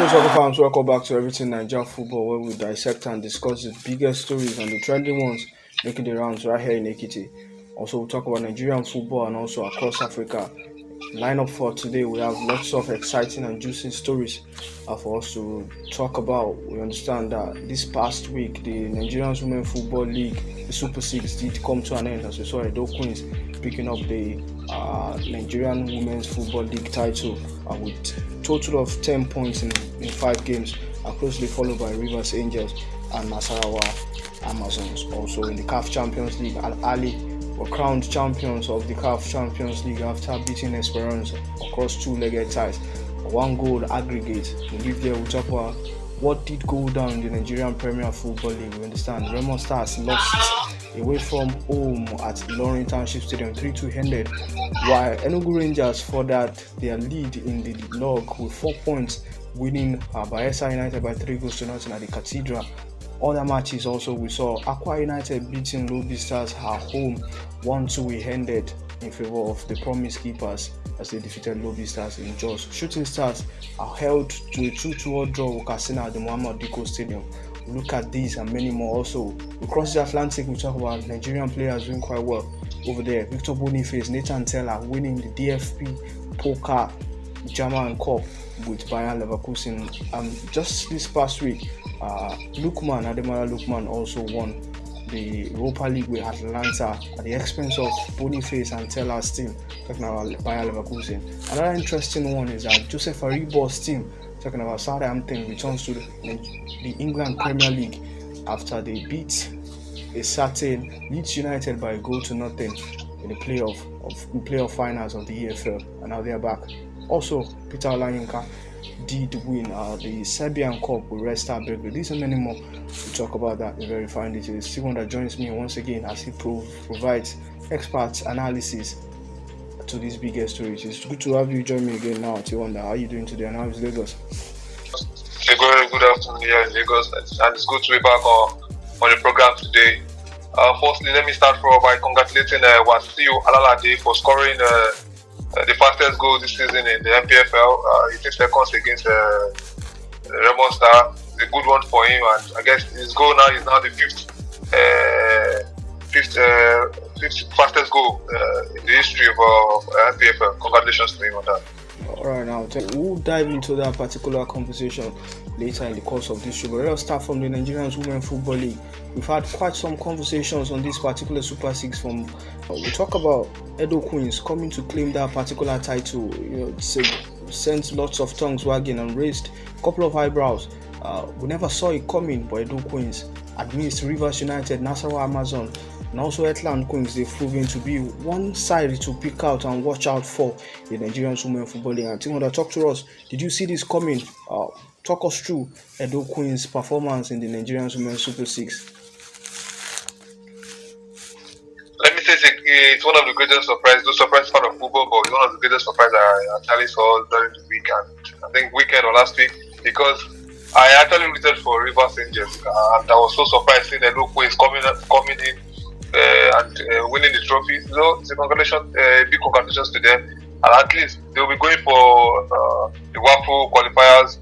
Soccer fans, welcome back to Everything Naija Football, where we dissect and discuss the biggest stories and the trending ones making the rounds right here in Ekiti. Also, we'll talk about Nigerian football and also across Africa. Lineup for today, we have lots of exciting and juicy stories for us to talk about. We understand that this past week, the Nigerian Women Football League, the Super Six, did come to an end as we saw Edo Queens picking up the Nigerian Women's Football League title with a total of 10 points in 5 games, closely followed by Rivers Angels and Nasarawa Amazons. Also in the CAF Champions League, Al Ali were crowned champions of the CAF Champions League after beating Esperance across 2-legged ties. 1 goal aggregate. We leave there, we'll talk about what did go down in the Nigerian Premier Football League. We understand Remo Stars lost away from home at Ilorin Township Stadium, 3-2 ended, while Enugu Rangers furthered their lead in the log with 4 points, winning Bayelsa United by 3-0 at the Cathedral. Other matches also, we saw Akwa United beating Lobby Stars at home, 1-2 ended in favour of the Promise Keepers as they defeated Lobby Stars in Jos. Shooting Stars are held to a 2-2 draw with Katsina at the Muhammad Diko Stadium. We look at these and many more. Also, across the Atlantic, we talk about Nigerian players doing quite well over there. Victor Boniface, Nathan Teller winning the DFB Poker German Cup with Bayern Leverkusen. Just this past week, Ademola Lukman also won the Europa League with Atlanta at the expense of Boniface and Teller's team, talking about Bayern Leverkusen. Another interesting one is that Joseph Aribo's team, talking about Southampton, returns to the England Premier League after they beat a certain Leeds United by a goal to nothing in the playoff finals of the EFL, and now they are back. Also, Peter Olayinka did win the Serbian Cup with Red Star Belgrade. These and many more. We'll talk about that in very fine detail. Steven that joins me once again as he provides expert analysis to these biggest stories. It's good to have you join me again now, Tiwanda. How are you doing today and how is Lagos? Good afternoon here in Lagos, and it's good to be back on the program today. Firstly, let me start by congratulating Wasiu Alalade for scoring the fastest goal this season in the MPFL. He takes seconds against Remo Star. It's a good one for him, and I guess his goal now is the fifth fastest goal in the history of MPFL. Congratulations to him on that. Alright, now we'll dive into that particular conversation later in the course of this show. But let's start from the Nigerian Women Football League. We've had quite some conversations on this particular Super Six. We talk about Edo Queens coming to claim that particular title. It sent lots of tongues wagging and raised a couple of eyebrows. We never saw it coming, but Edo Queens amidst Rivers United, Nasarawa Amazon, and also Heartland Queens, they've proven to be one side to pick out and watch out for the Nigerian Women Football League. And Timoda, talk to us. Did you see this coming? Talk us through Edo Queens' performance in the Nigerian Women Super Six. Let me say it's one of the greatest surprises. The surprise part of football, but it's one of the greatest surprises I actually saw during the weekend. I think weekend or last week, because I actually rooted for Rivers Angels, and I was so surprised seeing Edo Queens coming in and winning the trophy. So it's big congratulations to them, and at least they'll be going for the WAFU qualifiers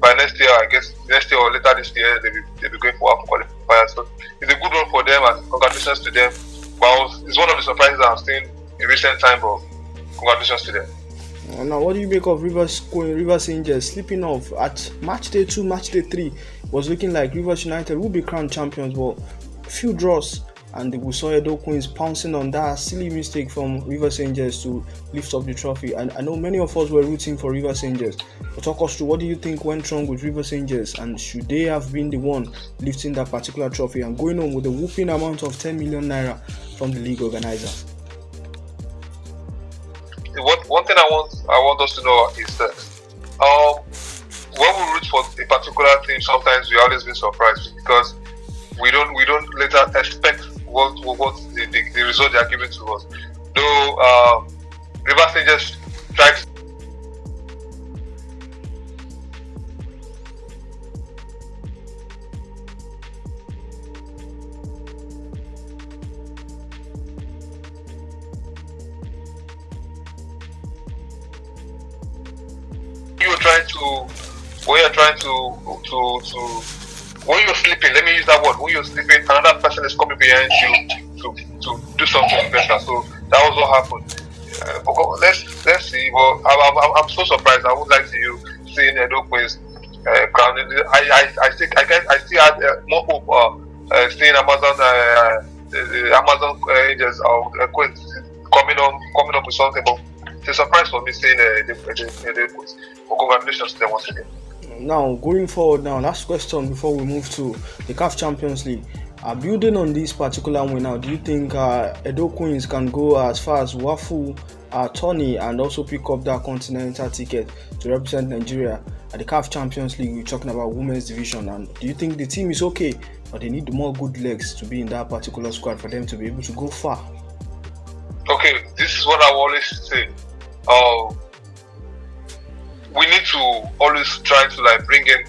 by next year. I guess next year or later this year they'll be going for WAFU qualifiers. So it's a good one for them, and congratulations to them. Well, it's one of the surprises I've seen in recent time, but congratulations to them. Now, what do you make of Rivers Angels slipping off at match day 2, match day 3? Was looking like Rivers United will be crowned champions, but few draws, and we saw Edo Queens pouncing on that silly mistake from Rivers Angels to lift up the trophy. And I know many of us were rooting for Rivers Angels, but talk us through, what do you think went wrong with Rivers Angels, and should they have been the one lifting that particular trophy and going on with a whooping amount of 10 million naira from the league organizer? One thing I want us to know is that when we root for a particular team, sometimes we always been surprised because we don't later expect what the result they are giving to us. Though Rivers Angels tried when you're sleeping, let me use that word. When you're sleeping, another person is coming behind you to do something better. So that was what happened. But let's see. Well, I'm so surprised. I would like to you seeing Edo Queens crowned. I still had more hope seeing Amazon Angels or Queens coming up with something. But it's a surprise for me seeing Edo Queens. But congratulations to them once again. Now, going forward now, last question before we move to the CAF Champions League. Building on this particular win now, do you think Edo Queens can go as far as Wafu, Tony, and also pick up that continental ticket to represent Nigeria at the CAF Champions League? We're talking about women's division, and do you think the team is okay, or they need more good legs to be in that particular squad for them to be able to go far? Okay, this is what I always say. We need to always try to bring in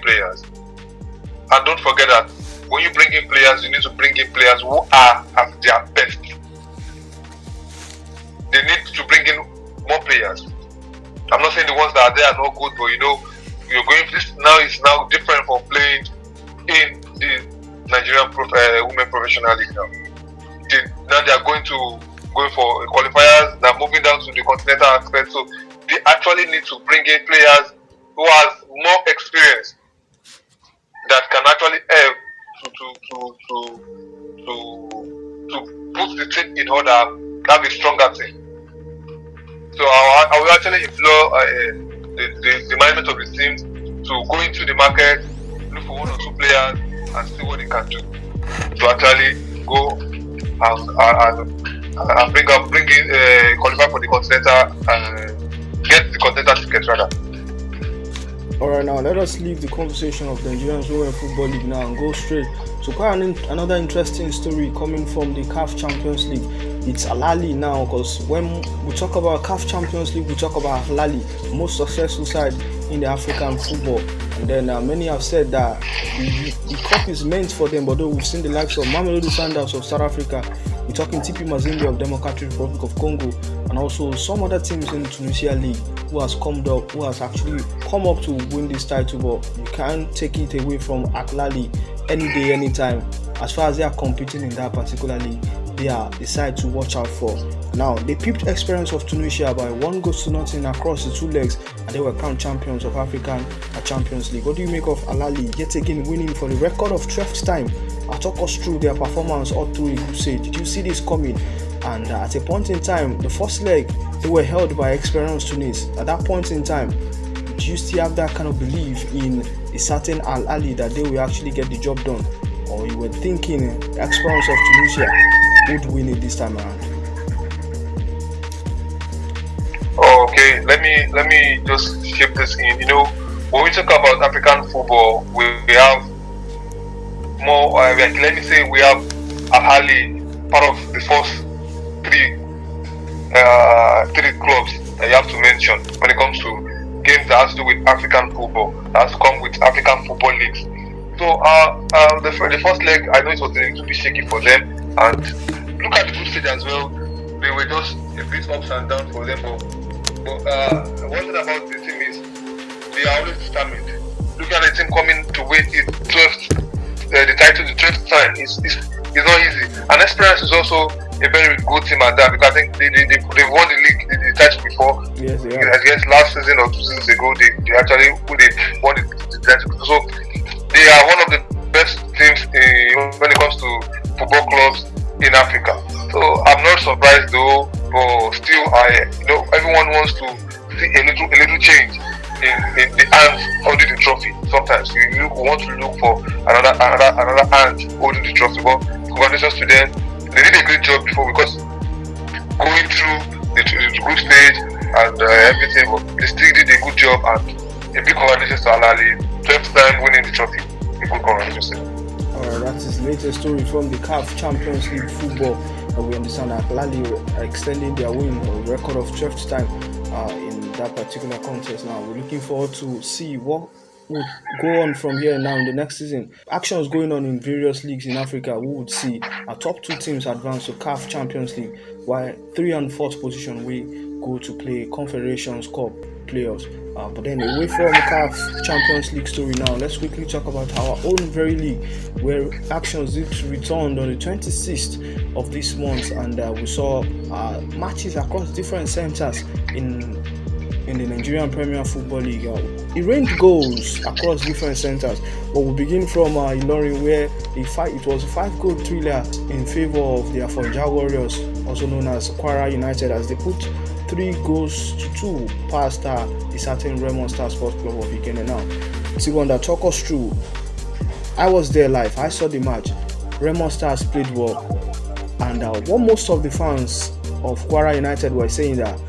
players, and don't forget that when you bring in players, you need to bring in players who are at their best. They need to bring in more players. I'm not saying the ones that are there are not good, but you're going. This now is now different from playing in the Nigerian women professional league now. Now they are going for qualifiers. They're moving down to the continental aspect, so they actually need to bring in players who has more experience that can actually help to put the team in order, have a stronger team. So I will actually implore the management of the team to go into the market, look for one or two players, and see what they can do to actually go and bring in qualify for the continental and get the continental ticket rather. Alright, now let us leave the conversation of the Nigerian Women Football League now and go straight to quite another interesting story coming from the CAF Champions League. It's Al Ahly now, because when we talk about CAF Champions League, we talk about Al Ahly, most successful side in the African football. And then many have said that the cup is meant for them, although we've seen the likes of Mamelodi Sundowns of South Africa, we're talking TP Mazembe of Democratic Republic of Congo, and also some other teams in the Tunisia League who has actually come up to win this title, but you can't take it away from Al Ahly any day, anytime. As far as they are competing in that particular league, they are the side to watch out for. Now, they pipped Experience of Tunisia by 1-0 across the two legs, and they were crowned champions of African Champions League. What do you make of Al Ahly yet again winning for the record of 12th time? I'll talk us through their performance all through a crusade. Did you see this coming? And at a point in time, the first leg, they were held by Experience Tunis. At that point in time, do you still have that kind of belief in a certain Al Ahly that they will actually get the job done? Or you were thinking Experience of Tunisia would win it this time around? Okay, let me just shape this in. When we talk about African football, we have more. Let me say we have Al Ahly, part of the first three clubs that you have to mention when it comes to games that has to do with African football, that has to come with African football leagues. So the first leg, I know it was a little bit shaky for them, and look at the group stage as well. They were just a bit ups and downs for them, but one thing about the team is they are always determined. Look at the team coming to win its 12th, the title, the 12th time. It's not easy. And Experience is also a very good team at that, because I think they won the league, the title before. Yes, yeah. I guess last season or 2 seasons ago, they actually won the title. So they are one of the best teams when it comes to football clubs in Africa. So I'm not surprised though, but still, everyone wants to see a little change in the hands holding the trophy. Sometimes you want to look for another hand holding the trophy. But congratulations to them. They did a great job before, because going through the group stage and everything, but they still did a good job, and a big congratulations to Al Ahly, 12th time winning the trophy. A good congratulations. Alright, that is the latest story from the CAF Champions League football. We understand that Al Ahly are extending their win, a record of 12th time in that particular contest. Now we're looking forward to see what would go on from here now in the next season. Actions going on in various leagues in Africa. We would see our top 2 teams advance to CAF Champions League, while 3 and 4th position we go to play Confederations Cup playoffs. But then away from CAF Champions League story now, let's quickly talk about our own very league, where actions did return on the 26th of this month, and we saw matches across different centers in the Nigerian Premier Football League. It rained goals across different centers, but we begin from Ilorin, where it was a 5-goal thriller in favor of the Afonja Warriors, also known as Kwara United, as they put 3-2 past the certain Remo Star Sports Club of Ikene. Now, Tiwanda, talk us through. I was there live, I saw the match. Remo Stars played well, and what most of the fans of Kwara United were saying that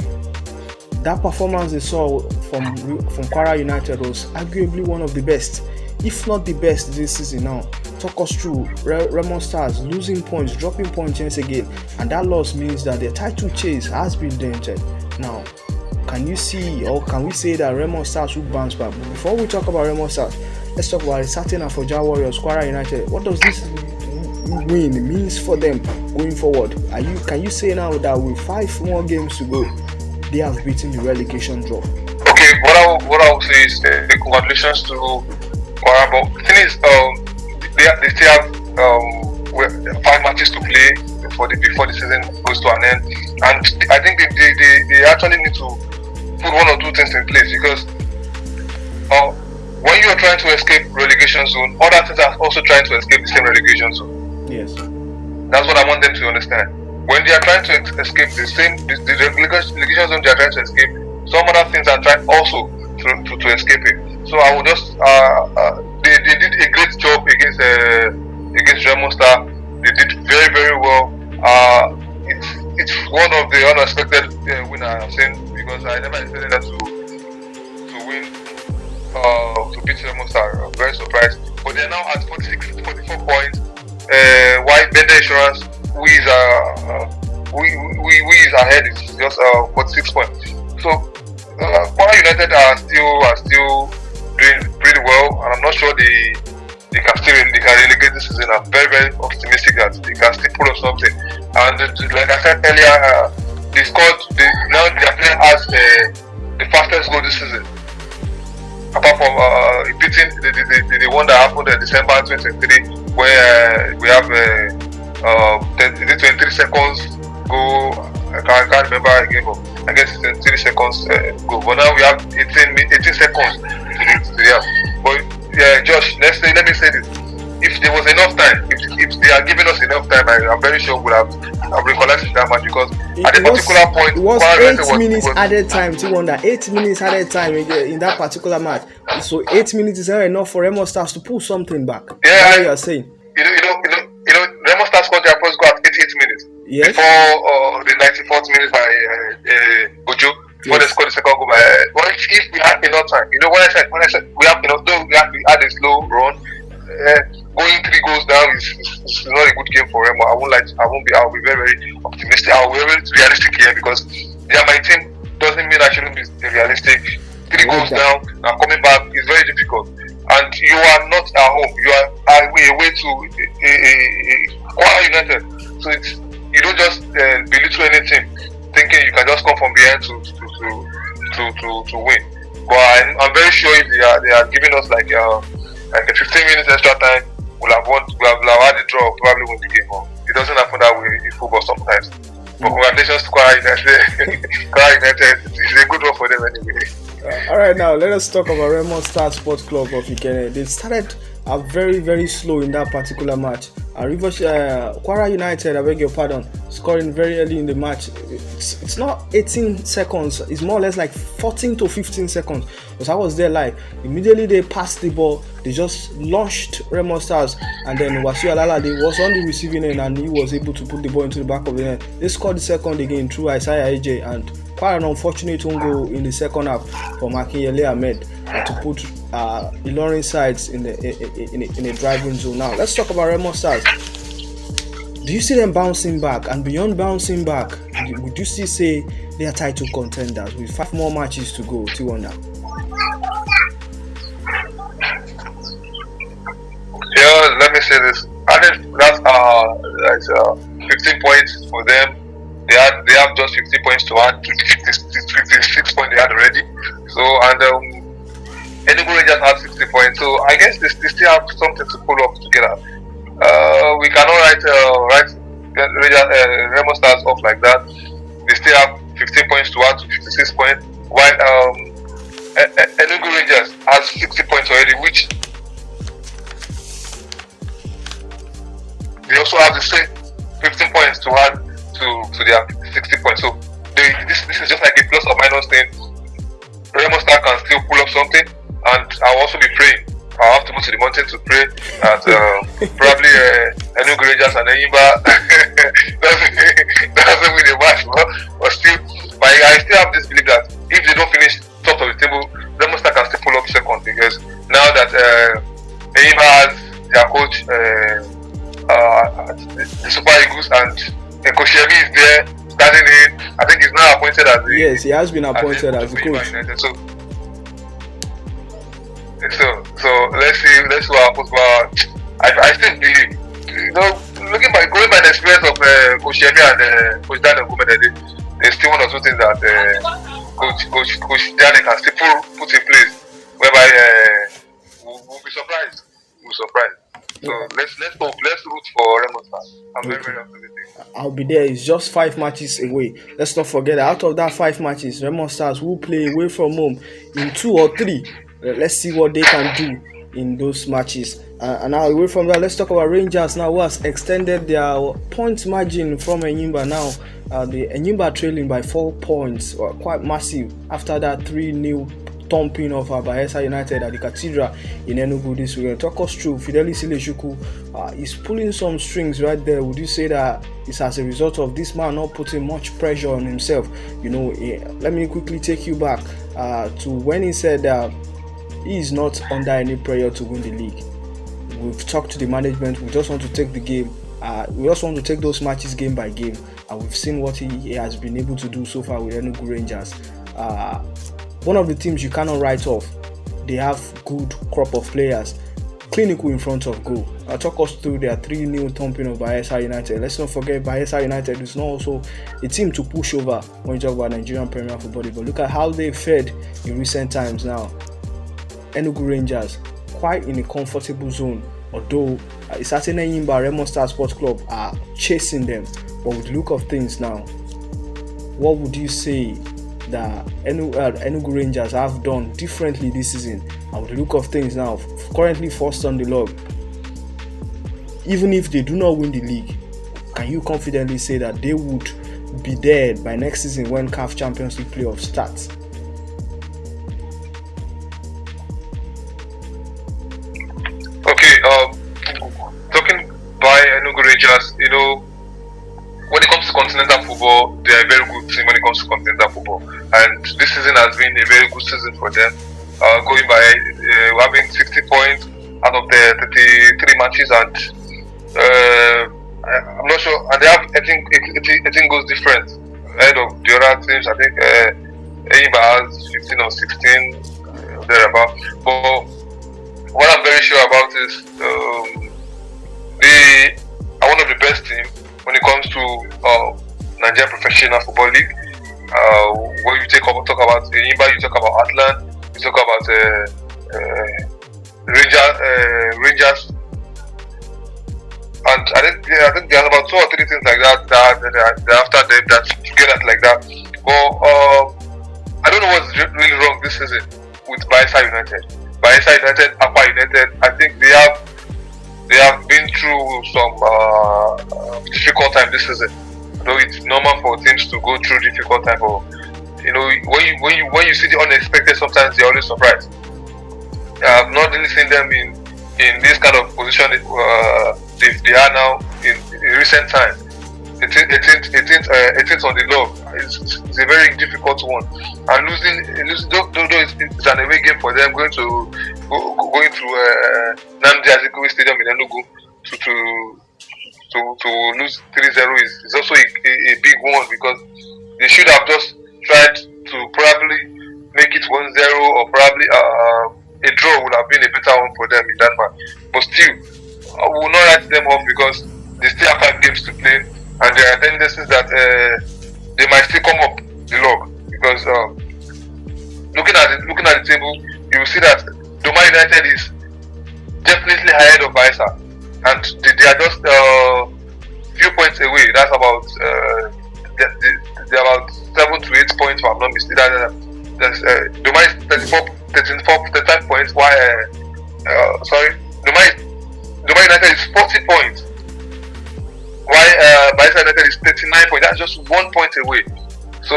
performance they saw from Kwara United was arguably one of the best, if not the best, this season. Now, talk us through Remo Stars losing points, dropping points once again, and that loss means that their title chase has been dented. Now, can you see, or can we say that Remo Stars will bounce back? But before we talk about Remo Stars, let's talk about a certain Afonja Warriors, Kwara United. What does this win means for them going forward? Can you say now that with 5 more games to go, they have beaten the relegation drop? Okay, what I will say is congratulations to Kwara. But the thing is, they still have 5 matches to play before the season goes to an end, and I think they actually need to put 1 or 2 things in place, because when you are trying to escape relegation zone, other teams are also trying to escape the same relegation zone. Yes, that's what I want them to understand. When they are trying to escape the relegation zone, they are trying to escape, some other things are trying also to escape it. So I will just they did a great job against Remo Star. They did very, very well. It's one of the unexpected win I have seen, because I never expected them to win, to beat Remo Star. I'm very surprised. But they are now at 44 points. While Bender Insurance, we is ahead. It's just 46 points. So Kwara United are still doing pretty well, and I'm not sure they can relegate this season. I'm very, very optimistic that they can still pull up something. And like I said earlier, they scored. Now their player has the fastest goal this season, apart from beating the one that happened in December 2023, where we have 23 seconds goal. I can't remember again, but I guess it's 23 seconds goal. But now we have 18 seconds to the half. But yeah, Josh, let me say this. If there was enough time, if they are giving us enough time, I'm very sure we'll have recollected that match, because at a particular point, it was 8 minutes added time. 8 minutes added time in that particular match. So 8 minutes is not enough for Remo Stars to pull something back. Yeah, that's what you are saying. You know, Remo Stars scored their first goal at 88 minutes. Yes. Before the 94th minute by Ojo. Before they scored the second goal by. Well, if we had enough time, when I said we have enough, though we had a slow run. Going 3 goals down is not a good game for Remo. I'll be very, very optimistic. I'll be very realistic here, because they are my team. Doesn't mean I shouldn't be realistic. 3 goals down and coming back is very difficult. And you are not at home. You are away to Kwara United. So you don't just belittle anything, thinking you can just come from behind to win. But I'm very sure if they are giving us like a 15 minutes extra time, we'll have had the draw, probably win the game. It doesn't happen that way in football sometimes. But congratulations to Kwara United. Kwara United, it's a good one for them anyway. Alright, now let us talk about Remo Star Sports Club of Ikene. They started very, very slow in that particular match. Kwara United, I beg your pardon, scoring very early in the match. It's not 18 seconds, it's more or less like 14 to 15 seconds. Because I was there live. Immediately they passed the ball, they just launched Remo Stars, and then Wasiu Alalade was on the receiving end and he was able to put the ball into the back of the net. They scored the second again through Isaiah AJ, and quite an unfortunate own goal in the second half from Akinyele Ahmed to put Ilorin sides in a driving zone. Now let's talk about Remo Stars. Do you see them bouncing back? And beyond bouncing back, would you still say they are title contenders with 5 more matches to go? Tiwanda. Yeah, let me say this. I think that's 15 points for them. they have just 50 points to add to the 56 points they had already. So and Enugu Rangers have 60 points. So I guess they still have something to pull up together. We cannot write Remo Stars off like that. They still have 15 points to add to 56 points, while Enugu Rangers has 60 points already, which they also have the same 15 points to add to their 60 points. So this is just like a plus or minus thing. Remo Star can still pull up something, and I'll also be praying. I'll have to go to the mountain to pray that probably Enugu Rangers and Enyimba doesn't win the match, but still, but I still have this belief that if they don't finish top of the table, Remo Star can still pull up second, because now that Enyimba has their coach, the Super Eagles, and Koshemi is there standing in. I think he's now appointed as the yes, he has been appointed as the coach. So let's see what happens. But I still believe, going by the experience of Koshemi and Coach Daniel Gomez, there's still one or two things that Coach Daniel can still put in place, whereby we'll be surprised. So let's hope, let's root for Remo Stars. I'm very optimistic. I'll be there. It's just 5 matches away. Let's not forget that out of that 5 matches, Remo Stars will play away from home in 2 or 3. Let's see what they can do in those matches. And now away from that, let's talk about Rangers now, who has extended their points margin from Enyimba now. The Enyimba trailing by 4 points, quite massive after that 3-0 thumping of Bayelsa United at the Cathedral in Enugu this weekend. Talk us through. Fidelis Ileshuku is pulling some strings right there. Would you say that it's as a result of this man not putting much pressure on himself? Let me quickly take you back to when he said he is not under any pressure to win the league. We've talked to the management. We just want to take the game. We also want to take those matches game by game. And we've seen what he has been able to do so far with Enugu Rangers. One of the teams you cannot write off. They have good crop of players. Clinical in front of goal. I'll talk us through their 3-0 thumping of Bayelsa United. Let's not forget Bayelsa United is not also a team to push over when you talk about Nigerian Premier Football. But look at how they fared in recent times now. Enugu Rangers quite in a comfortable zone, although it's certain Enyimba Remo Star Sports Club are chasing them. But with the look of things now, what would you say that Enugu Rangers have done differently this season? And with the look of things now, currently first on the log, even if they do not win the league, can you confidently say that they would be there by next season when CAF Champions League playoffs starts? Talking by Enugu Rangers, when it comes to continental football, they are a very good team when it comes to continental football. And this season has been a very good season for them. Going by having 60 points out of the 33 matches, and I'm not sure. And they have 18 goals different ahead of the other teams. I think Enyimba has 15 or 16 thereabout. But what I'm very sure about is they are one of the best teams when it comes to Nigerian Professional Football League. When you talk about Enyimba, you talk about Atlant, you talk about Rangers, and I think there's about 2 or 3 things like that after them that together like that. But I don't know what's really wrong this season with Bayelsa United. Bayelsa United, Akwa United, I think they have been through some difficult time this season. Though it's normal for teams to go through difficult time, but when you see the unexpected, sometimes they're always surprised. I've not really seen them in this kind of position they are now in recent times. It's on the log. It's a very difficult one, and losing though it's an away game for them, going to Nnamdi Azikiwe Stadium in Enugu to lose 3-0 is also a big one, because they should have just tried to probably make it 1-0, or probably a draw would have been a better one for them in that match. But still, I will not write them off, because they still have 5 games to play, and there are tendencies that they might still come up the log because looking at the table, you will see that Doma United is definitely ahead of Barca, and they are just few points away. That's about they're about 7 to 8 points, if I'm not mistaken. Doma is 35 points. Why? Doma United is 40 points. Why Barca United is 39 points. That's just 1 point away. So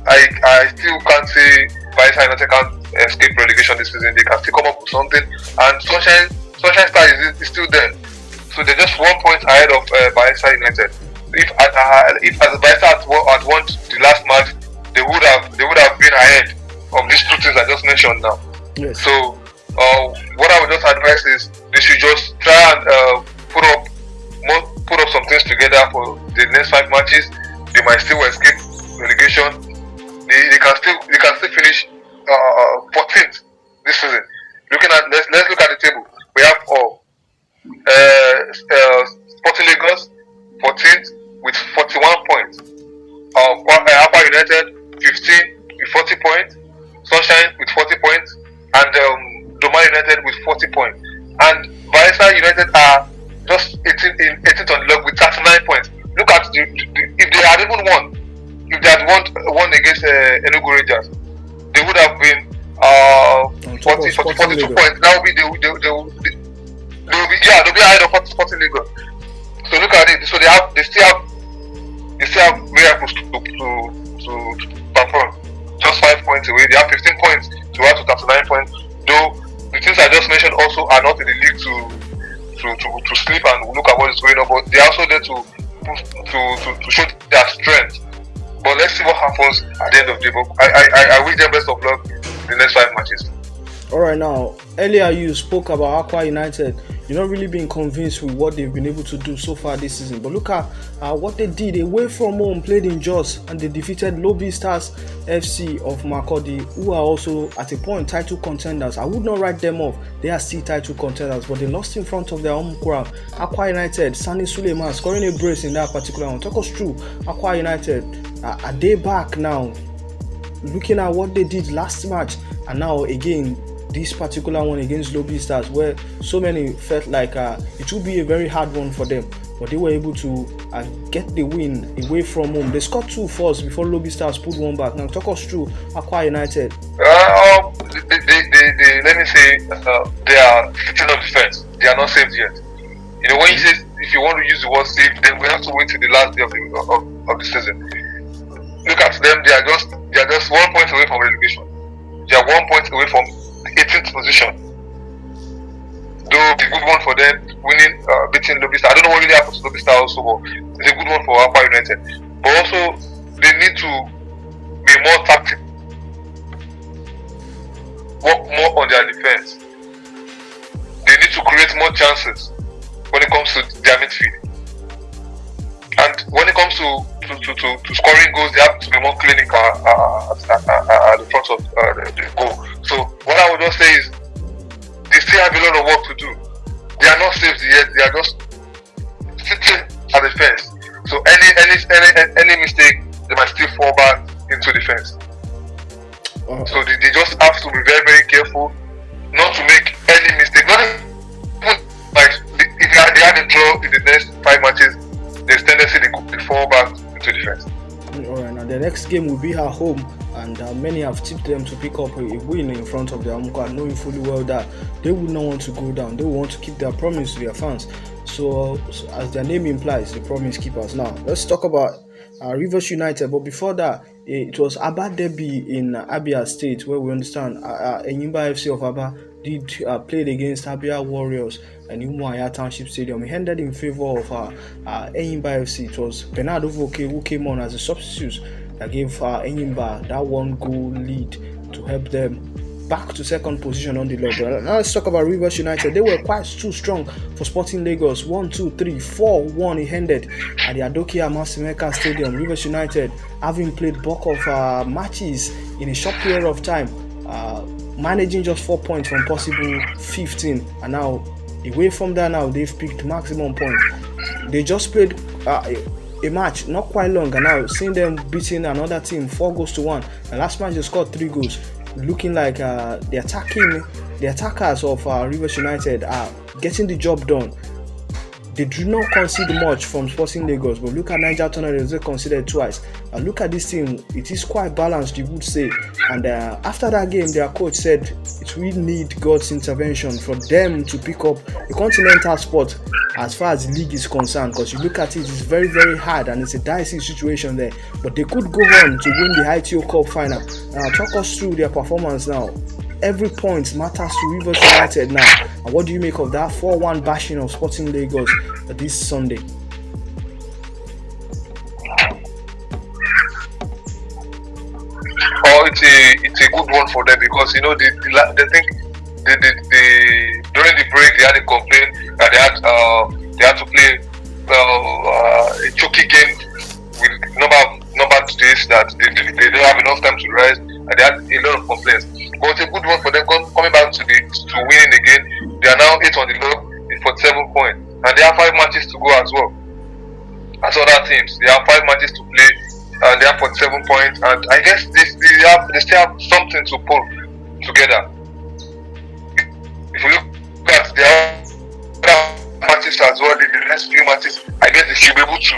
I still can't say Barca United can't escape relegation this season. They can still come up with something, and Sunshine Star is still there. So they're just 1 point ahead of Barca United. If as Barca had won the last match, they would have been ahead of these two things I just mentioned now. Yes. So what I would just advise is they should just try and put up some things together for the next 5 matches. They might still escape relegation. They can still finish 14th this season. Let's look at the table. We have Sporting Lagos 14th with 41 points. Aqua United 15 with 40 points. Sunshine with 40 points, and Doma United with 40 points. And Barca United are just 18th on the log with 39 points. Look at if they had even won. If they had won against Enugu Rangers, they would have been 42 points. That would be they'll be ahead of Sporting Lagos. So look at it. So they still have miracles to perform. Just 5 points away. They have 15 points to add to 39 points. Though the things I just mentioned also are not in the league to sleep and look at what is going on, but they are also there to show their strength. But let's see what happens at the end of the day. I wish them best of luck in the next 5 matches. Alright, now earlier you spoke about Aqua United. You're not really being convinced with what they've been able to do so far this season. But look at what they did away from home, played in Jos, and they defeated Lobby Stars FC of Makurdi, who are also at a point title contenders. I would not write them off. They are still title contenders, but they lost in front of their home crowd. Aqua United, Sani Suleiman scoring a brace in that particular one. Talk us through Aqua United. Are they back now? Looking at what they did last match, and now again this particular one against Lobby Stars, where so many felt like it would be a very hard one for them, but they were able to get the win away from home. They scored 2 first before Lobby Stars put one back. Now talk us through Aqua United. Let me say they are sitting on defense. They are not saved yet. When you say if you want to use the word save, then we have to wait till the last day of the season. Look at them. They are just 1 point away from relegation. They are 1 point away from 18th position. Though it's a good one for them, beating Lobby Star. I don't know what really happened to Lobby Star also, but it's a good one for Aqua United. But also, they need to be more tactical, work more on their defense. They need to create more chances when it comes to their midfield. And when it comes to scoring goals, they have to be more clinical at the front of the goal. So what I would just say is they still have a lot of work to do. They are not saved yet. They are just sitting at the fence. So any mistake, they might still fall back into the fence. So they just have to be very, very careful not to make any mistake. Not even like if they had a draw in the next 5 matches, there's tendency they fall back into defense. Alright, now the next game will be at home, and many have tipped them to pick up a win in front of their home crowd, knowing fully well that they would not want to go down. They will want to keep their promise to their fans. So as their name implies, the promise keepers. Now let's talk about Rivers United, but before that, it was Aba Derby in Abia State, where we understand Enyimba FC of Aba did played against Abia Warriors and Umuahia Township Stadium. He ended in favor of Enyimba FC. It was Bernardo Voke who came on as a substitute that gave Enyimba that 1-goal lead to help them back to second position on the log. Now let's talk about Rivers United. They were quite too strong for Sporting Lagos. 1-2-3-4-1 it ended at the Adokia Masimeka Stadium. Rivers United, having played bulk of matches in a short period of time, managing just 4 points from possible 15, and now away from that, now they've picked maximum points. They just played a match not quite long, and now seeing them beating another team 4-1. The last match they scored 3 goals, looking like the attackers of Rivers United are getting the job done. They do not concede much from Sporting Lagos, but look at Naija Tornadoes, they conceded twice. And look at this team, it is quite balanced, you would say. And after that game, their coach said it will need God's intervention for them to pick up a continental spot as far as the league is concerned. Because you look at it, it's very, very hard and it's a dicey situation there. But they could go on to win the ITO Cup final. Now, talk us through their performance now. Every point matters to Rivers United now. And what do you make of that 4-1 bashing of Sporting Lagos this Sunday? Oh, it's a good one for them because they think during the break they had a complaint that they had to play a choky game with number of days that they don't have enough time to rest, and they had a lot of complaints. But it's a good one for them coming back to winning again. They are now 8 on the log with 47 points, and they have 5 matches to go as well as other teams. They have 5 matches to play, and they have 47 points. And I guess they still have something to pull together. If you look at their matches as well, the next few matches, I guess they should be able to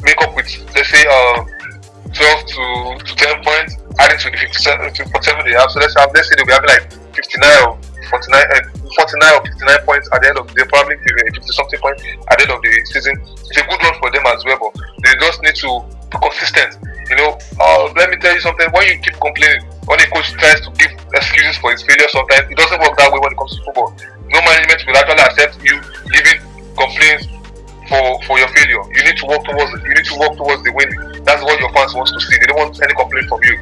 make up with, let's say, 12 to 10 points, adding to the 57 to 47 they have. So let's say they'll be having like 59 or 49 or 59 points at the end of the day, probably 50 something points at the end of the season. It's a good one for them as well, but they just need to be consistent. Let me tell you something. When you keep complaining, when a coach tries to give excuses for his failure, sometimes it doesn't work that way when it comes to football. No management will actually accept you giving complaints for your failure. You need to work towards the winning. That's what your fans want to see. They don't want any complaint from you.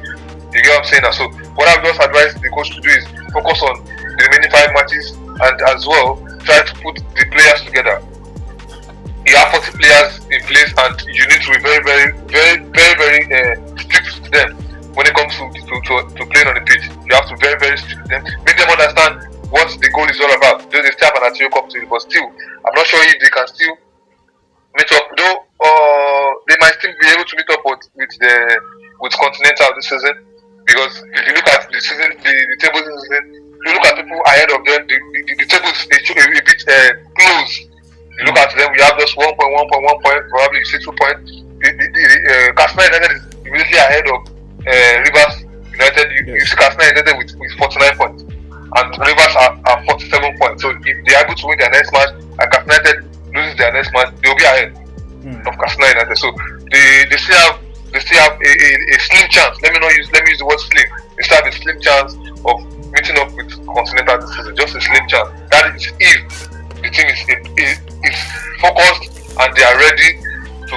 You get what I'm saying? So what I would just advise the coach to do is focus on the remaining 5 matches and as well try to put the players together. You have 40 players in place and you need to be very, very, very, very, very strict with them when it comes to playing on the pitch. You have to be very, very strict with them. Make them understand what the goal is all about. Though they still have an Atio Cup to it, but still, I'm not sure if they can still meet up. Though they might still be able to meet up with Continental this season, because if you look at the season, the table this season, if you look at people ahead of them, the table is a bit close. You look at them, we have just 1 point, probably you see 2 points. Katsina United is immediately ahead of Rivers United. You see Katsina United with 49 points, and Rivers are 47 points. So if they are able to win their next match, and Katsina United loses their next match, they will be ahead of Katsina United. So they still have a slim chance. Let me use the word slim. They still have a slim chance of meeting up with Continental this season. Just a slim chance. That is if the team is focused and they are ready to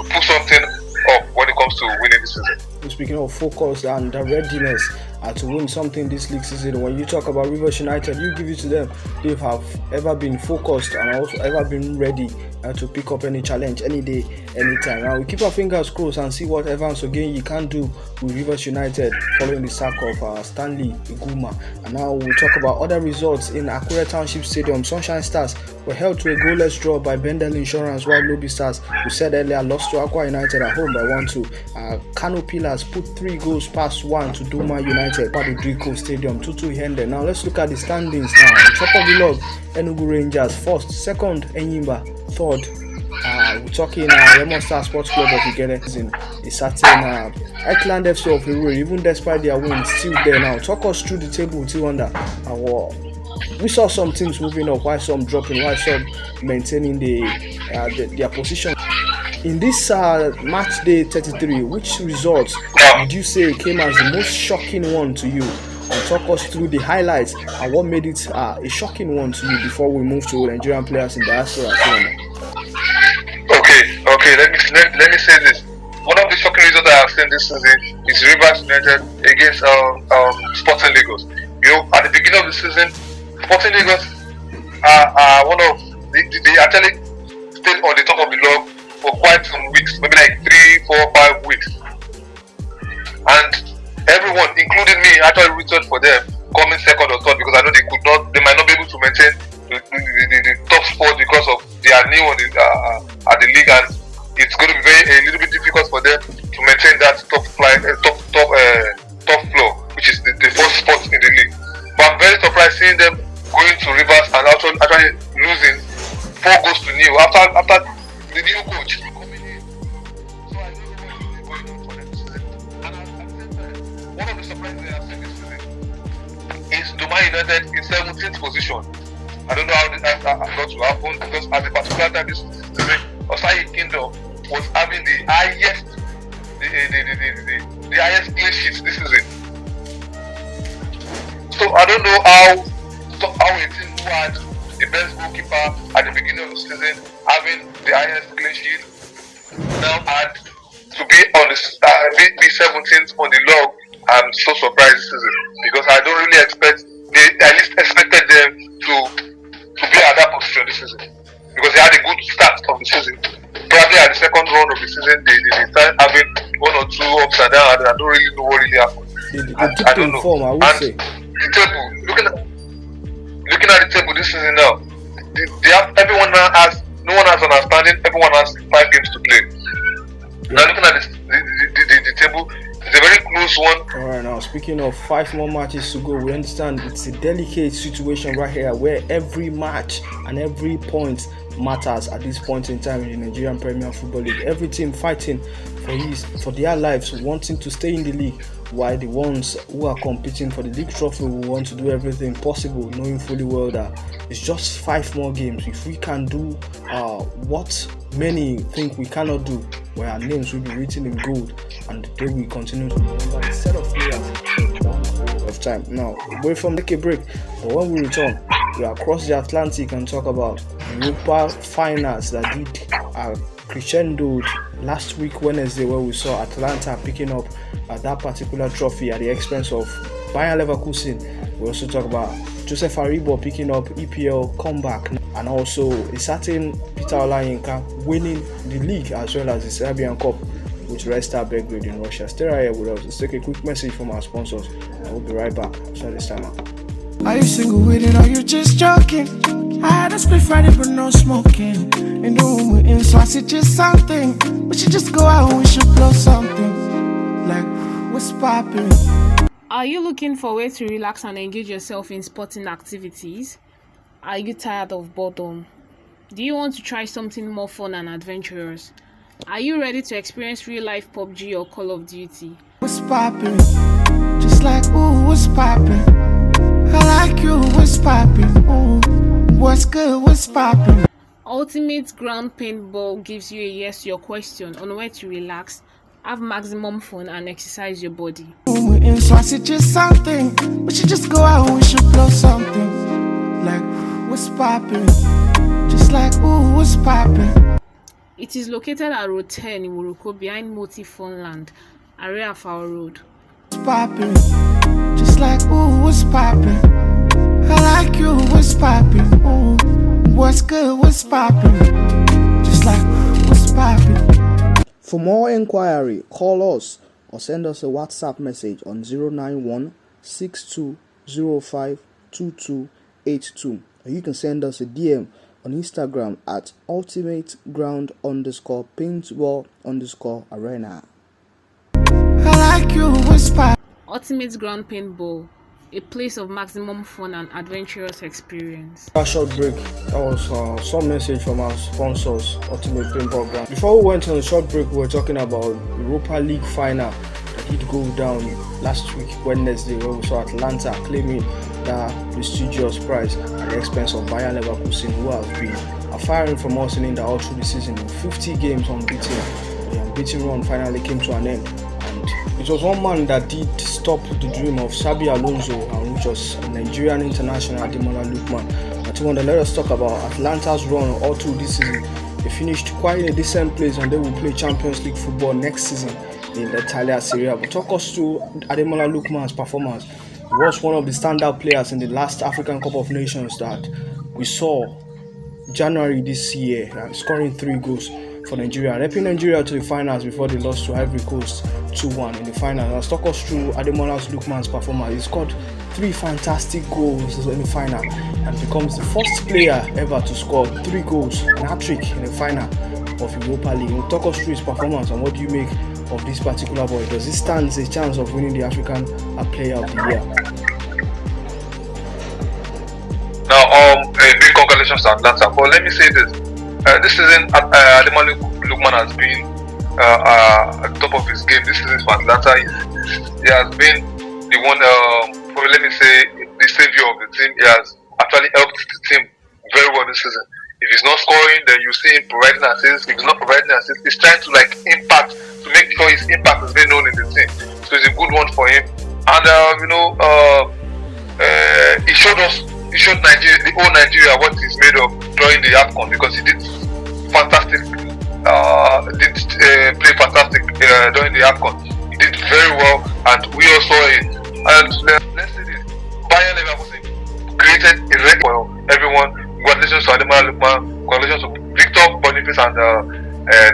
put something up when it comes to winning this season. Speaking of focus and readiness to win something this league season, when you talk about Rivers United, you give it to them. They have ever been focused and also ever been ready to pick up any challenge any day, anytime. Now we keep our fingers crossed and see what Evans Ogenyi can do with Rivers United following the sack of Stanley Iguma. And now we'll talk about other results in Akure Township Stadium. Sunshine Stars were held to a goalless draw by Bendel Insurance, while Lobby Stars, we said earlier, lost to Aqua United at home by 1-2. Kano Pillars put 3 goals past 1 to Doma United at the Drico Stadium, 2-2 ended. Now let's look at the standings now. Top of the log, Enugu Rangers first, second Enyimba, third. We're talking Remo Star Sports Club of Igere in a certain Eckland FC of Iru, even despite their win, still there now. Talk us through the table till under. We saw some teams moving up, while some dropping, while some maintaining their position. In this match day 33, which results would you say came as the most shocking one to you? And talk us through the highlights and what made it a shocking one to you before we move to Nigerian players in diaspora. Okay. Let me say this. One of the shocking results I have seen this season is Rivers United against Sporting Lagos. At the beginning of the season, Sporting Lagos are one of they actually stayed on the top of the log for quite some weeks, maybe like 3, 4, 5 weeks, and everyone, including me, actually rooted for them coming second or third, because I know they might not be able to maintain the top spot because of they are new on new after the new coach coming in. So I don't know what is going on for them this season. And at the same time, one of the surprises I have seen this season is Dubai United in 17th position. I don't know how that got to happen because at the particular time this season, Osai Kingdom was having the highest the highest clean sheets this season. So I don't know how a team who had the best goalkeeper at the beginning of the season having the highest clean sheet now had to be on be 17th on the log. I'm so surprised this season because I don't really expect they at least expected them to be at that position this season because they had a good start of the season. Probably at the second round of the season they started having one or two ups and downs. I don't really know what really happened. I don't know. Form, I would say. The table, looking at the table this season now, they have no one has understanding. Everyone has 5 games to play. Yeah. Now looking at the table, it's a very close one. Alright, now speaking of 5 more matches to go, we understand it's a delicate situation right here where every match and every point matters at this point in time in the Nigerian Premier Football League. Every team fighting for their lives, wanting to stay in the league, while the ones who are competing for the league trophy will want to do everything possible, knowing fully well that it's just 5 more games. If we can do what many think we cannot do, where our names will be written in gold and the day we continue to remember the set of players of time. Now, away from take a break, but when we return, we are across the Atlantic and talk about Europa finals that did crescendo last week Wednesday, where we saw Atlanta picking up that particular trophy at the expense of Bayer Leverkusen. We also talk about Joseph Aribo picking up EPL comeback, and also a certain Peter Olayinka winning the league as well as the Serbian Cup with Red Star Belgrade in Russia. Stay right here with us. Let's take a quick message from our sponsors and we'll be right back. So this time out. Are you single with it or you just joking? I had a split Friday but no smoking. In the room we're in, so I suggest something. We should just go out and we should blow something. Like, what's poppin'? Are you looking for a way to relax and engage yourself in sporting activities? Are you tired of boredom? Do you want to try something more fun and adventurous? Are you ready to experience real-life PUBG or Call of Duty? What's poppin'? Just like, ooh, what's poppin'? I like you, what's poppin'? Ooh, what's good, what's poppin'? Ultimate Ground Paintball gives you a yes to your question on where to relax, have maximum fun and exercise your body. We're in, so I suggest something. We should just go out and we should blow something. Like, what's poppin'? Just like, ooh, what's poppin'? It is located at Road 10 in Morocco behind Moti Funland, area of our road. What's poppin'? Just like, ooh, what's poppin'? I like you, what's poppin'? Ooh, what's good, what's poppin'? Just like, what's poppin'? For more inquiry, call us or send us a WhatsApp message on 091 6205 2282. Or you can send us a DM on Instagram at ultimate_ground_paintball_arena. I like you, what's poppin'? Ultimate Ground Paintball, a place of maximum fun and adventurous experience. A short break. That was some message from our sponsors, Ultimate Paintball Ground. Before we went on a short break, we were talking about Europa League final that did go down last week Wednesday, where we saw Atlanta claiming that prestigious prize at the expense of Bayer Leverkusen, who have been firing from us in all through the season in 50 games unbeaten. The unbeaten run finally came to an end. It was one man that did stop the dream of Xabi Alonso, which was a Nigerian international, Ademola Lookman. But let us talk about Atlanta's run all through this season. They finished quite in a decent place and they will play Champions League football next season in the Italia Serie A. But talk us through Ademola Lookman's performance. He was one of the standout players in the last African Cup of Nations that we saw January this year, scoring 3 goals for Nigeria, helping Nigeria to the finals before they lost to Ivory Coast 2-1 in the final. Let's talk us through Ademola Lookman's performance. He scored 3 fantastic goals in the final and becomes the first player ever to score 3 goals, an hat-trick in the final of Europa League. We'll talk us through his performance and what do you make of this particular boy? Does he stand a chance of winning the African Player of the Year? Now, a big congratulations to Atlanta. But let me say this. this season, Ademola Lookman has been at the top of his game. This season for Atlanta, he has been the one, probably let me say, the savior of the team. He has actually helped the team very well this season. If he's not scoring, then you see him providing assists. If he's not providing assists, he's trying to like impact, to make sure his impact is being known in the team. So it's a good one for him. And he showed Nigeria, the whole Nigeria, what he's made of during the AFCON, because he did fantastic. Play fantastic during the AFCON. He did very well, and we all saw it. And let's say this: Bayern Leverkusen created a record for everyone. Congratulations to Ademola Lookman. Congratulations to Victor Boniface and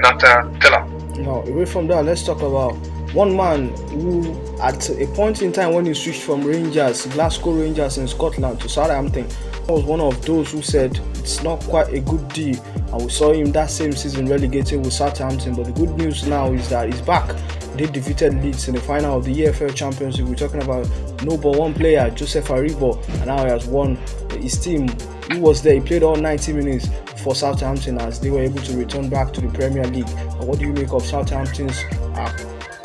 Nathan Teller. Now, away from that, let's talk about one man who, at a point in time when he switched from Glasgow Rangers in Scotland to Southampton, was one of those who said it's not quite a good deal, and we saw him that same season relegated with Southampton. But the good news now is that he's back. They defeated Leeds in the final of the EFL Championship. We're talking about number one player Joseph Aribo, and now he has won his team. He was there, he played all 90 minutes for Southampton as they were able to return back to the Premier League. And what do you make of Southampton's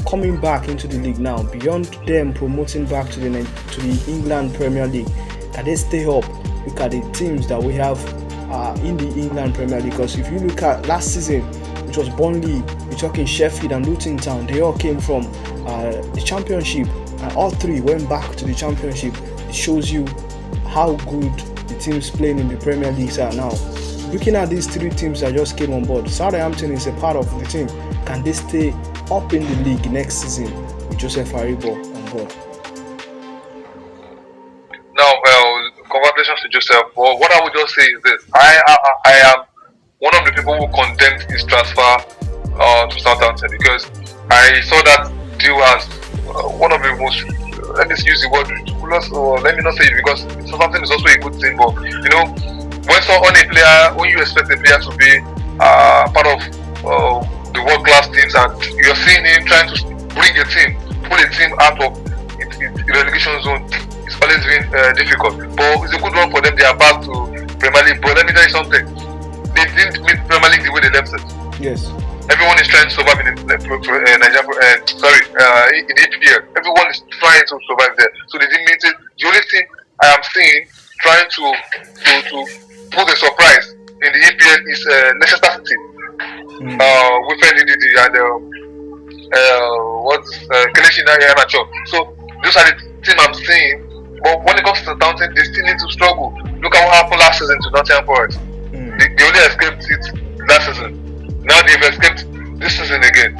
coming back into the league now? Beyond them promoting back to the England Premier League, can they stay up? Look at the teams that we have in the England Premier League, because if you look at last season, which was Burnley, we're talking Sheffield and Luton Town, they all came from the Championship, and all three went back to the Championship. It shows you how good the teams playing in the Premier League are now. Looking at these three teams that just came on board, Southampton is a part of the team. Can they stay up in the league next season with Joseph Aribo on board? Now, congratulations to Joseph. Well, what I would just say is this: I am one of the people who condemned his transfer to Southampton, because I saw that deal as one of the most, let me use the word ridiculous, or let me not say it, because Southampton is also a good team. But when you expect a player to be part of the world class teams, and you're seeing him trying to pull a team out of the relegation zone, it's always been difficult. But it's a good one for them. They are back to Premier League. But let me tell you something: they didn't meet Premier League the way they left it. Yes. Everyone is trying to survive in Naija, in EPL. Everyone is trying to survive there. So they didn't meet it. The only thing I am seeing trying to put a surprise in the EPL is Leicester City. With NDD and Kelechi Iheanacho. So those are the team I'm seeing. But when it comes to Southampton, they still need to struggle. Look at what happened last season to Nottingham Forest. They only escaped it last season. Now they've escaped this season again.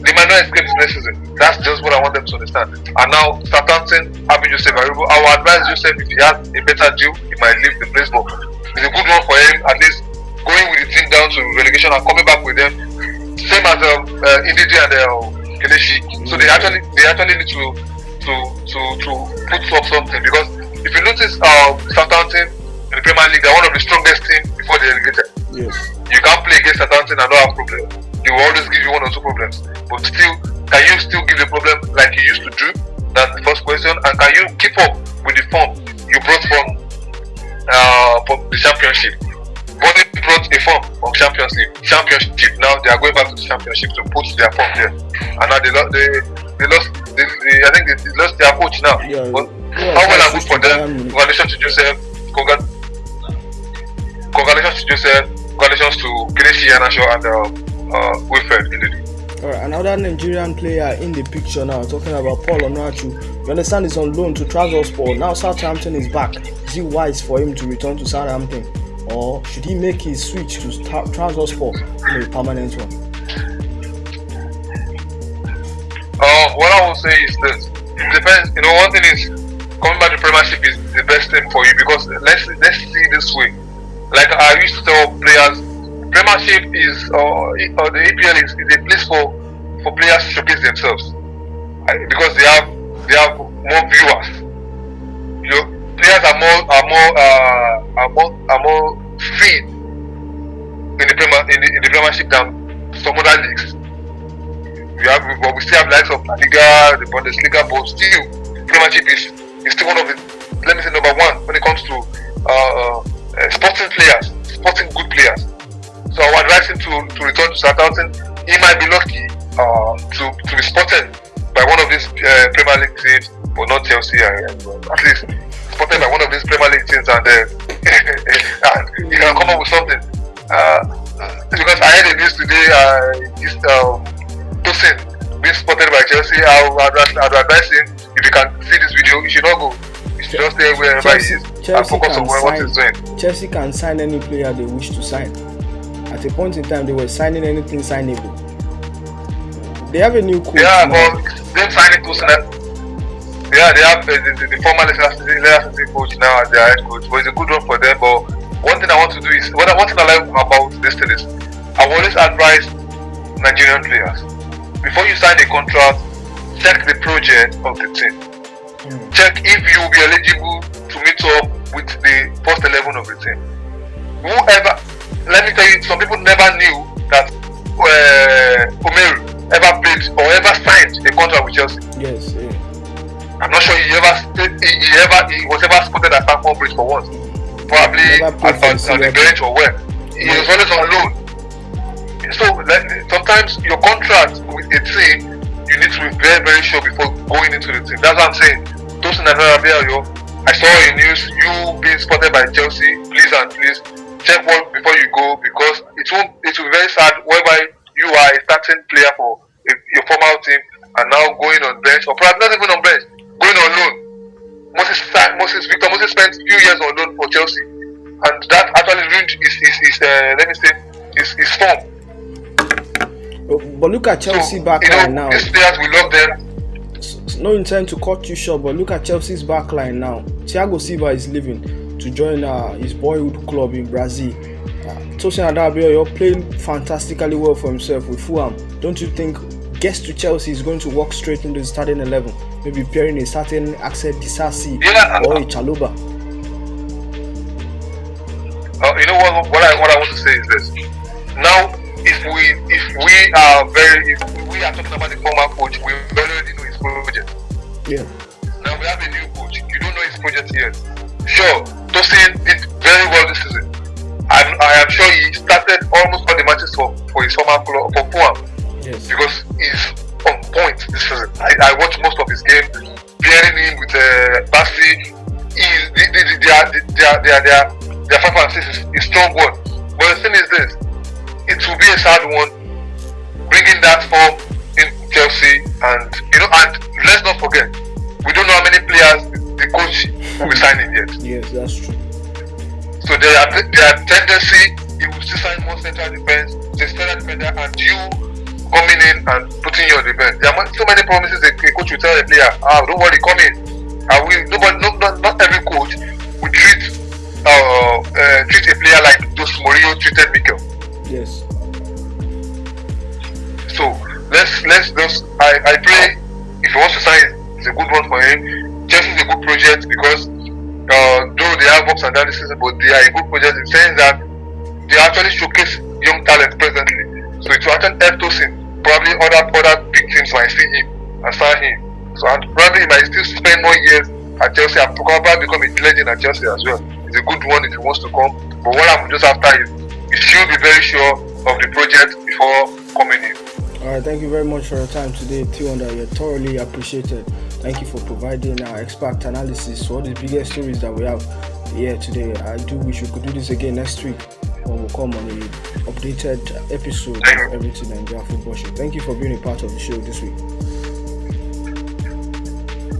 They might not escape next season. That's just what I want them to understand. And now Southampton having Joseph Aribo, I would advise Joseph, if he has a better deal, he might leave the place. But it's a good one for him, at least going with the team down to relegation and coming back with them. Same as Indidi and Kelechi. So they actually need to put up something, because if you notice Southampton in the Premier League, they're one of the strongest teams before they relegated. Yes. You can't play against Southampton and not have problems. They will always give you one or two problems. But still, can you still give the problem like you used to do? That's the first question. And can you keep up with the form you brought from the Championship? Burnley brought a form from Championship. Now they are going back to the Championship to put their form there. And now they lost their coach now. Yeah, but how well and good for them. Congratulations to Joseph. Congratulations to Joseph. Congratulations to Kelechi Iheanacho and Wilfred indeed. Alright, another Nigerian player in the picture now, talking about Paul Onuachu. You understand he's on loan to Trabzonspor. Now Southampton is back. Is it wise for him to return to Southampton, or should he make his switch to Trabzonspor in a permanent one? What I will say is this: it depends. One thing is, coming back to Premiership is the best thing for you, because let's see this way. Like I used to tell players, Premiership is or the EPL is a place for players to showcase themselves, because they have more viewers. Players are more free in the Premiership than some other leagues. We still have likes of La Liga, the Bundesliga, but still Premiership is still one of the, let me say, number one when it comes to sporting good players. So I would advise him to return to Southampton. He might be lucky to be spotted by one of these Premier League teams, but not Chelsea. At least spotted by one of these Premier League teams, and and he can come up with something. Because I heard the news today, Tosin being spotted by Chelsea. I'd advise him, if you can see this video, you should not go. You should just stay wherever he is and focus on what he's doing. Chelsea can sign any player they wish to sign. At a point in time, they were signing anything signable. They have a new coach. Yeah, but them signing Tosin. Yeah, they have the former Leicester City coach now as their head coach. But it's a good one for them. But one thing I want to do is, one thing I like about this thing is, I always advise Nigerian players, before you sign a contract, check the project of the team. Check if you will be eligible to meet up with the first 11 of the team. Whoever, let me tell you, some people never knew that Omeru ever played or ever signed a contract with Chelsea. Yes. Yeah. I'm not sure he was ever spotted at Stamford Bridge for once. Probably on the bench or where. He was always on loan. So sometimes your contract with a team, you need to be very, very sure before going into the team. That's what I'm saying. Tosin Adarabioyo, I saw in news you being spotted by Chelsea. Please and please check one before you go, because it will be very sad whereby you are a starting player for your former team and now going on bench, or perhaps not even on bench, going on loan. Victor Moses spent a few years on loan for Chelsea, and that actually ruined his form. But look at Chelsea backline now. These players, we love them. No intent to cut you short, but look at Chelsea's backline now. Thiago Silva is leaving to join his boyhood club in Brazil. Tosin Adarabioyo playing fantastically well for himself with Fulham. Don't you think gets to Chelsea is going to walk straight into the starting 11? Maybe pairing a certain Axel Disasi or a Chaluba. You know what I want to say is this. Now, if we are talking about the former coach, we already know his project. Yeah. Now we have a new coach. You don't know his project yet. Sure, Tosin did very well this season. I am sure he started almost all the matches for his former club, for Fulham. Yes. Because he's on point this season. I watched most of his game, pairing him with Bassi. Their 5 and 6 is a strong one. But the thing is this, it will be a sad one bringing that form in Chelsea, and let's not forget, we don't know how many players the coach will be signing yet. Yes, that's true. So their tendency, he will still sign more central defense, the central defender, and you coming in and putting you on the bench. There are so many promises a coach will tell a player, don't worry, come in. Not every coach will treat a player like those Mourinho treated Mikel. Yes. So let's just I pray if he wants to sign, it's a good one for him. Chelsea is a good project because though they have ups and downs this season, but they are a good project in saying that they actually showcase young talent presently. So it will actually help Tosin. Probably other big teams might see him and sign him. So and probably he might still spend more years at Chelsea and probably become a legend at Chelsea as well. It's a good one if he wants to come. But what I'm just after is he should be very sure of the project before coming in. Alright, thank you very much for your time today, T-Wonder. You're thoroughly appreciated. Thank you for providing our expert analysis for all the biggest stories that we have here today. I do wish we could do this again next week when we'll come on an updated episode of Everything Naija Football Show. Thank you for being a part of the show this week.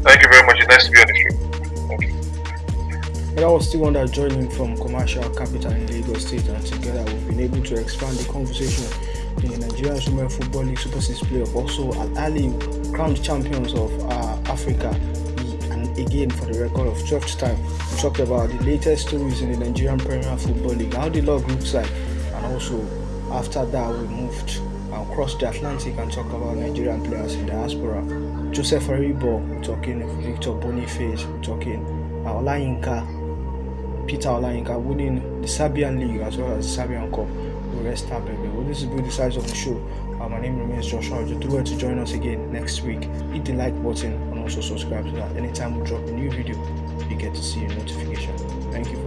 Thank you very much. It's nice to be on the show. Thank you. That was T-Wonder joining from Commercial Capital in Lagos State, and together we've been able to expand the conversation in the Nigerian Women Football League Super 6 playoff. Also, Al Ali, crowned champions of Africa, and again for the record of 12th time, we talked about the latest stories in the Nigerian Premier Football League, how the log looks like, and also after that we moved across the Atlantic and talked about Nigerian players in diaspora. Joseph Aribo, we're talking Victor Boniface, we're talking Peter Olayinka winning the Serbian League as well as the Serbian Cup. Rest up, baby. Well, this is the size of the show. My name remains Joshua. Do well to join us again next week. Hit the like button and also subscribe so that anytime we drop a new video, you get to see a notification. Thank you.